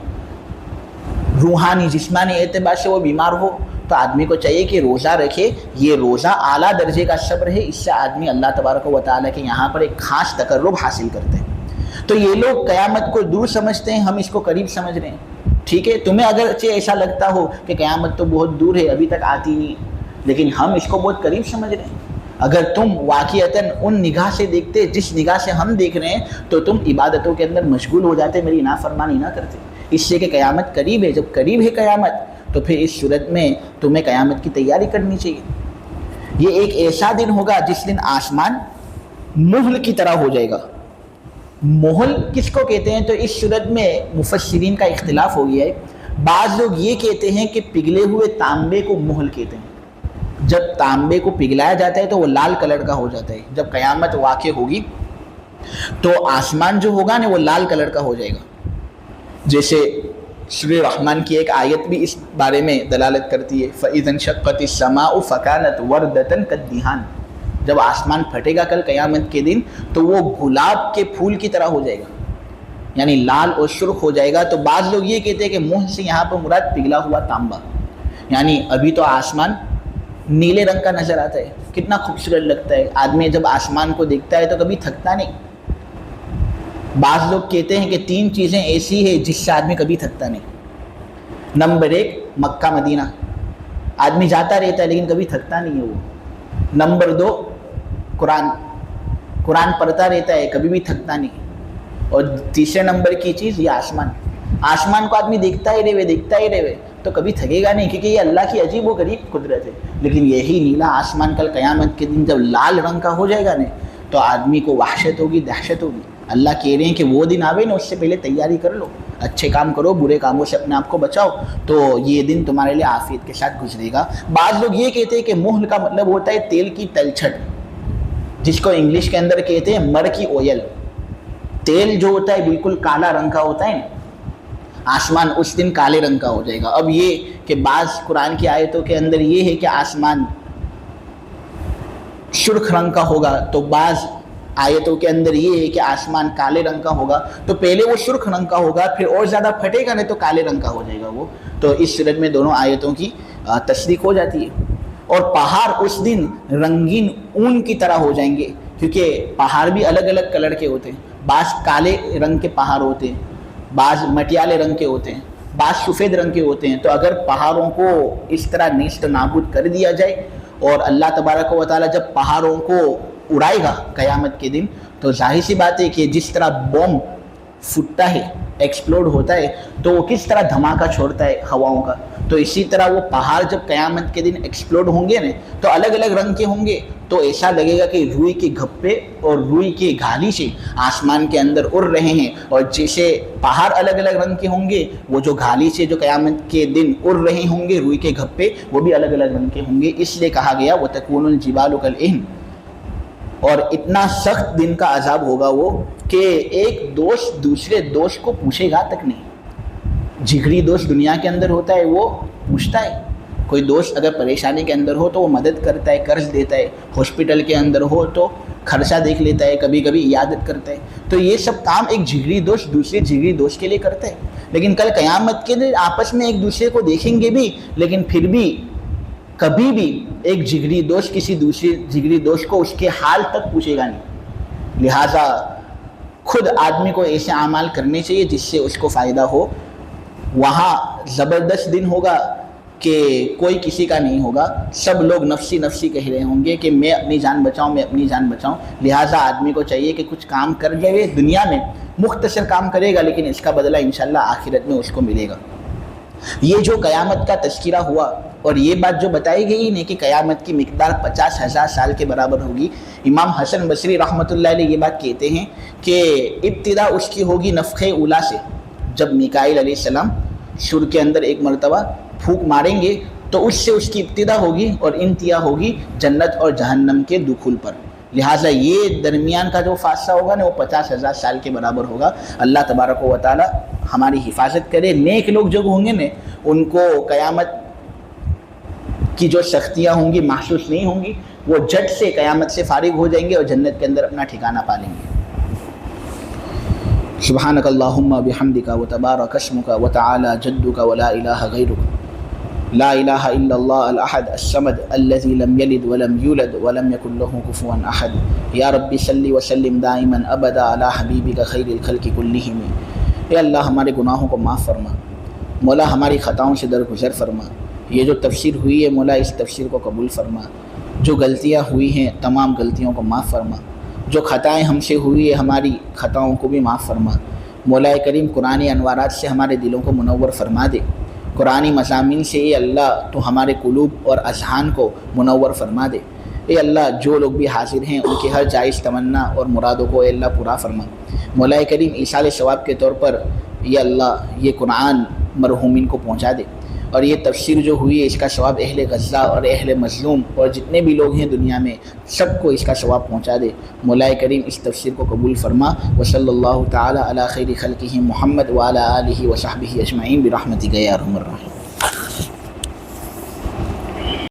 روحانی جسمانی اعتبار سے وہ بیمار ہو، تو آدمی کو چاہیے کہ روزہ رکھے۔ یہ روزہ اعلیٰ درجے کا صبر ہے، اس سے آدمی اللہ تبارک و تعالیٰ کے یہاں پر ایک خاص تقرب حاصل کرتے ہیں۔ تو یہ لوگ قیامت کو دور سمجھتے ہیں، ہم اس کو قریب سمجھ رہے ہیں، ٹھیک ہے؟ تمہیں اگرچہ ایسا لگتا ہو کہ قیامت تو بہت دور ہے، ابھی تک آتی نہیں، لیکن ہم اس کو بہت قریب سمجھ رہے ہیں۔ اگر تم واقعتاً ان نگاہ سے دیکھتے جس نگاہ سے ہم دیکھ رہے ہیں تو تم عبادتوں کے اندر مشغول ہو جاتے، میری نافرمانی نہ کرتے، اس لیے کہ قیامت قریب ہے۔ جب قریب ہے قیامت تو پھر اس صورت میں تمہیں قیامت کی تیاری کرنی چاہیے۔ یہ ایک ایسا دن ہوگا جس دن آسمان مہل کی طرح ہو جائے گا۔ مہل کس کو کہتے ہیں؟ تو اس صورت میں مفسرین کا اختلاف ہو گیا ہے۔ بعض لوگ یہ کہتے ہیں کہ پگھلے ہوئے تانبے کو مہل کہتے ہیں۔ جب تانبے کو پگھلایا جاتا ہے تو وہ لال کلر کا ہو جاتا ہے، جب قیامت واقع ہوگی تو آسمان جو ہوگا نا وہ لال کلر کا ہو جائے گا۔ جیسے سورہ رحمان کی ایک آیت بھی اس بارے میں دلالت کرتی ہے، فَإِذَا انشَقَّتِ السَّمَاءُ فَكَانَتْ وَرْدَةً كَالدِّهَانِ۔ جب آسمان پھٹے گا کل قیامت کے دن تو وہ گلاب کے پھول کی طرح ہو جائے گا، یعنی لال اور سرخ ہو جائے گا۔ تو بعض لوگ یہ کہتے ہیں کہ منہ سے یہاں پر مراد پگھلا ہوا تانبا، یعنی ابھی تو آسمان نیلے رنگ کا نظر آتا ہے، کتنا خوبصورت لگتا ہے، آدمی جب آسمان کو دیکھتا ہے تو کبھی تھکتا نہیں۔ بعض لوگ کہتے ہیں کہ 3 چیزیں ایسی ہیں جس سے آدمی کبھی تھکتا نہیں۔ نمبر 1 مکہ مدینہ، آدمی جاتا رہتا ہے لیکن کبھی تھکتا نہیں ہے وہ۔ نمبر 2 قرآن پڑھتا رہتا ہے، کبھی بھی تھکتا نہیں۔ اور تیسرے نمبر کی چیز یہ آسمان کو آدمی دیکھتا ہی رہے تو کبھی تھکے گا نہیں، کیونکہ یہ اللہ کی عجیب و غریب قدرت ہے۔ لیکن یہی نیلا آسمان کل قیامت کے دن جب لال رنگ کا ہو جائے گا نا تو آدمی کو وحشت ہوگی، دہشت ہوگی۔ اللہ کہہ رہے ہیں کہ وہ دن آوے نا، اس سے پہلے تیاری کر لو، اچھے کام کرو، برے کاموں سے اپنے آپ کو بچاؤ، تو یہ دن تمہارے لیے عافیت کے ساتھ گزرے گا۔ بعض لوگ یہ کہتے ہیں کہ مہل کا مطلب ہوتا ہے تیل کی تلچھٹ، جس کو انگلش کے اندر کہتے ہیں مرکی آئل۔ تیل جو ہوتا ہے بالکل کالا رنگ کا ہوتا ہے نا، آسمان اس دن کالے رنگ کا ہو جائے گا۔ اب یہ کہ بعض قرآن کی آیتوں کے اندر یہ ہے کہ آسمان سرخ رنگ کا ہوگا، تو بعض آیتوں کے اندر یہ ہے کہ آسمان کالے رنگ کا ہوگا، تو پہلے وہ سرخ رنگ کا ہوگا، پھر اور زیادہ پھٹے گا نہیں تو کالے رنگ کا ہو جائے گا وہ۔ تو اس صورت میں دونوں آیتوں کی تصدیق ہو جاتی ہے۔ اور پہاڑ اس دن رنگین اون کی طرح ہو جائیں گے، کیونکہ پہاڑ بھی الگ الگ کلر کے ہوتے ہیں، بعض کالے رنگ کے پہاڑ ہوتے ہیں، بعض مٹیالے رنگ کے ہوتے ہیں، بعض سفید رنگ کے ہوتے ہیں۔ تو اگر پہاڑوں کو اس طرح نیست نابود کر دیا جائے اور اللہ تبارک و تعالیٰ جب پہاڑوں کو اڑائے گا قیامت کے دن، تو ظاہر سی بات ہے کہ جس طرح بوم پھٹتا ہے، ایکسپلوڈ ہوتا ہے، تو وہ کس طرح دھماکہ چھوڑتا ہے ہواؤں کا، تو اسی طرح وہ پہاڑ جب قیامت کے دن ایکسپلوڈ ہوں گے نا تو الگ الگ رنگ کے ہوں گے، تو ایسا لگے گا کہ روئی کے گھپے اور روئی کے گھالی سے آسمان کے اندر اڑ رہے ہیں، اور جیسے پہاڑ الگ الگ رنگ کے ہوں گے، وہ جو گھالی سے جو قیامت کے دن اڑ رہے ہوں گے روئی کے گھپے، وہ بھی الگ الگ رنگ کے ہوں گے۔ اس لیے کہا گیا وَتَكُونُ الْجِبَالُ كَالْعِهْنِ۔ اور اتنا سخت دن کا عذاب ہوگا وہ کہ ایک دوست دوسرے دوست کو پوچھے گا تک نہیں۔ جگری دوست دنیا کے اندر ہوتا ہے، وہ پوچھتا ہے، کوئی دوست اگر پریشانی کے اندر ہو تو وہ مدد کرتا ہے، قرض دیتا ہے، ہاسپٹل کے اندر ہو تو خرچہ دیکھ لیتا ہے، کبھی کبھی عیادت کرتا ہے۔ تو یہ سب کام ایک جگری دوست دوسرے جگری دوست کے لیے کرتا ہے۔ لیکن کل قیامت کے دن آپس میں ایک دوسرے کو دیکھیں گے بھی، لیکن پھر بھی کبھی بھی ایک جگری دوست کسی دوسرے جگری دوست کو اس کے حال تک پوچھے گا نہیں۔ لہٰذا خود آدمی کو ایسے اعمال کرنے چاہیے جس سے اس کو فائدہ ہو۔ وہاں زبردست دن ہوگا کہ کوئی کسی کا نہیں ہوگا، سب لوگ نفسی نفسی کہہ رہے ہوں گے کہ میں اپنی جان بچاؤں، میں اپنی جان بچاؤں۔ لہٰذا آدمی کو چاہیے کہ کچھ کام کر لے، دنیا میں مختصر کام کرے گا لیکن اس کا بدلہ انشاءاللہ آخرت میں اس کو ملے گا۔ یہ جو قیامت کا تذکرہ ہوا اور یہ بات جو بتائی گئی نے کہ قیامت کی مقدار 50,000 سال کے برابر ہوگی، امام حسن بصری رحمۃ اللہ علیہ یہ بات کہتے ہیں کہ ابتدا اس کی ہوگی نفخ اولا سے، جب میکائیل علیہ السلام سور کے اندر ایک مرتبہ پھونک ماریں گے تو اس سے اس کی ابتدا ہوگی اور انتہا ہوگی جنت اور جہنم کے دخول پر۔ لہٰذا یہ درمیان کا جو فاصلہ ہوگا نا وہ 50,000 سال کے برابر ہوگا۔ اللہ تبارک و تعالی ہماری حفاظت کرے۔ نیک لوگ جو ہوں گے نا ان کو قیامت کی جو سختیاں ہوں گی محسوس نہیں ہوں گی، وہ جھٹ سے قیامت سے فارغ ہو جائیں گے اور جنت کے اندر اپنا ٹھکانہ پا لیں گے۔ سبحانک اللہم بحمدک وتبارک اسمک وتعالی جدک ولا الہ غیرک، لا الہ الا اللہ الاحد الصمد الذی لم یلد ولم یولد ولم یکن لہ کفوا احد۔ یا رب صلی وسلم دائما ابدا علی حبیبک خیر الخلق کلہم۔ اے اللہ ہمارے گناہوں کو معاف فرما، مولا ہماری خطاؤں سے درگزر فرما۔ یہ جو تفسیر ہوئی ہے مولا اس تفسیر کو قبول فرما، جو غلطیاں ہوئی ہیں تمام غلطیوں کو معاف فرما، جو خطائیں ہم سے ہوئی ہے ہماری خطاؤں کو بھی معاف فرما۔ مولا کریم قرآن انوارات سے ہمارے دلوں کو منور فرما دے، قرآنی مضامین سے اے اللہ تو ہمارے قلوب اور اذہان کو منور فرما دے۔ اے اللہ جو لوگ بھی حاضر ہیں ان کی ہر جائز تمنا اور مرادوں کو اے اللہ پورا فرما۔ مولا کریم ایصال ثواب کے طور پر یہ اللہ یہ قرآن مرحومین کو پہنچا دے، اور یہ تفسیر جو ہوئی ہے اس کا ثواب اہل غزہ اور اہل مظلوم اور جتنے بھی لوگ ہیں دنیا میں سب کو اس کا ثواب پہنچا دے۔ مولا کریم اس تفسیر کو قبول فرما۔ وصلی اللہ تعالی علی خیر خلقہ محمد وعلی آلہ وصحبہ اجمعین برحمتک یا ارحم الراحمین۔